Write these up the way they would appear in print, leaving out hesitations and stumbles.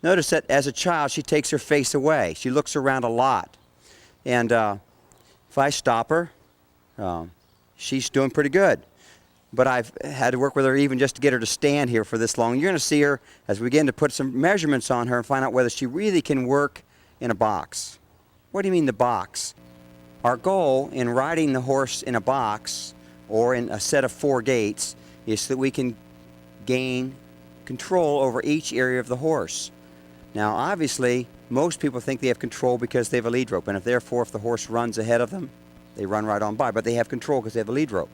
Notice that as a child, she takes her face away. She looks around a lot. And if I stop her, she's doing pretty good. But I've had to work with her even just to get her to stand here for this long. You're going to see her as we begin to put some measurements on her and find out whether she really can work in a box. What do you mean the box? Our goal in riding the horse in a box or in a set of 4 gaits is so that we can gain control over each area of the horse. Now obviously most people think they have control because they have a lead rope, and therefore if the horse runs ahead of them, they run right on by, but they have control because they have a lead rope.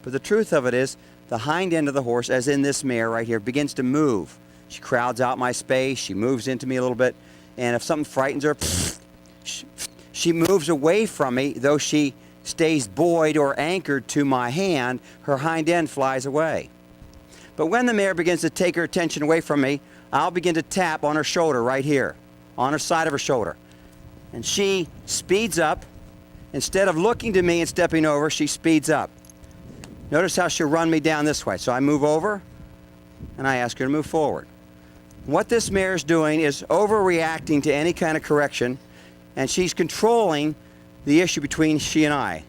But the truth of it is the hind end of the horse, as in this mare right here, begins to move. She crowds out my space, she moves into me a little bit, and if something frightens her, she moves away from me. Though she stays buoyed or anchored to my hand, her hind end flies away. But when the mare begins to take her attention away from me, I'll begin to tap on her shoulder right here, on her side of her shoulder. And she speeds up. Instead of looking to me and stepping over, she speeds up. Notice how she'll run me down this way. So I move over, and I ask her to move forward. What this mare is doing is overreacting to any kind of correction, and she's controlling the issue between she and I.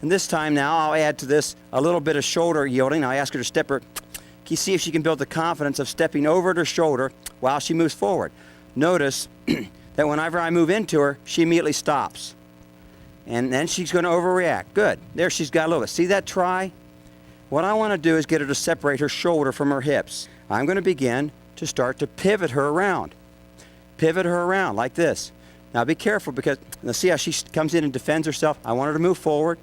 And this time now, I'll add to this a little bit of shoulder yielding. I ask her to step her. Can you see if she can build the confidence of stepping over to her shoulder while she moves forward? Notice that whenever I move into her, she immediately stops. And then she's going to overreact. Good. There she's got a little bit. See that try? What I want to do is get her to separate her shoulder from her hips. I'm going to begin to start to pivot her around. Pivot her around like this. Now be careful because, now see how she comes in and defends herself? I want her to move forward,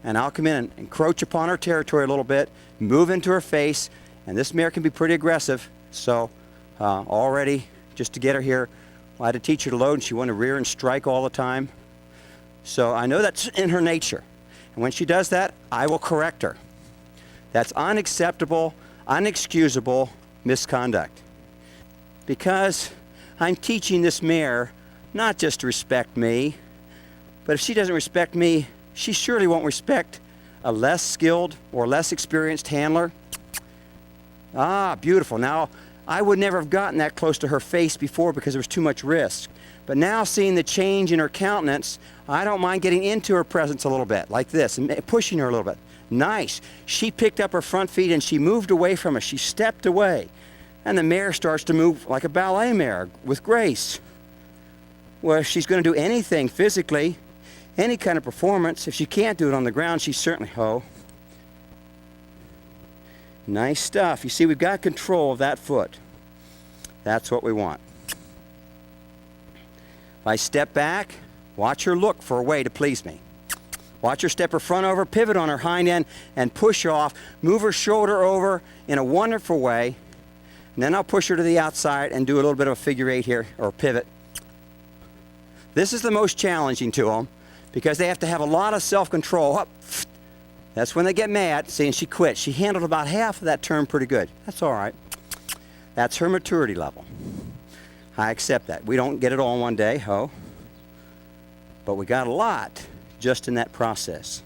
and I'll come in and encroach upon her territory a little bit, move into her face, and this mare can be pretty aggressive. So already, just to get her here, I had to teach her to load, and she wanted to rear and strike all the time. So I know that's in her nature. And when she does that, I will correct her. That's unacceptable, unexcusable misconduct. Because I'm teaching this mare not just to respect me, but if she doesn't respect me, she surely won't respect a less skilled or less experienced handler. Ah, beautiful. Now, I would never have gotten that close to her face before because there was too much risk. But now seeing the change in her countenance, I don't mind getting into her presence a little bit, like this, and pushing her a little bit. Nice. She picked up her front feet and she moved away from us. She stepped away. And the mare starts to move like a ballet mare with grace. Well, if she's going to do anything physically, any kind of performance, if she can't do it on the ground, she's certainly, nice stuff. You see, we've got control of that foot. That's what we want. If I step back, watch her look for a way to please me. Watch her step her front over, pivot on her hind end, and push off. Move her shoulder over in a wonderful way. And then I'll push her to the outside and do a little bit of a figure 8 here, or pivot. This is the most challenging to them because they have to have a lot of self-control. That's when they get mad. See, and she quit. She handled about half of that turn pretty good. That's all right. That's her maturity level. I accept that. We don't get it all in one day, but we got a lot just in that process.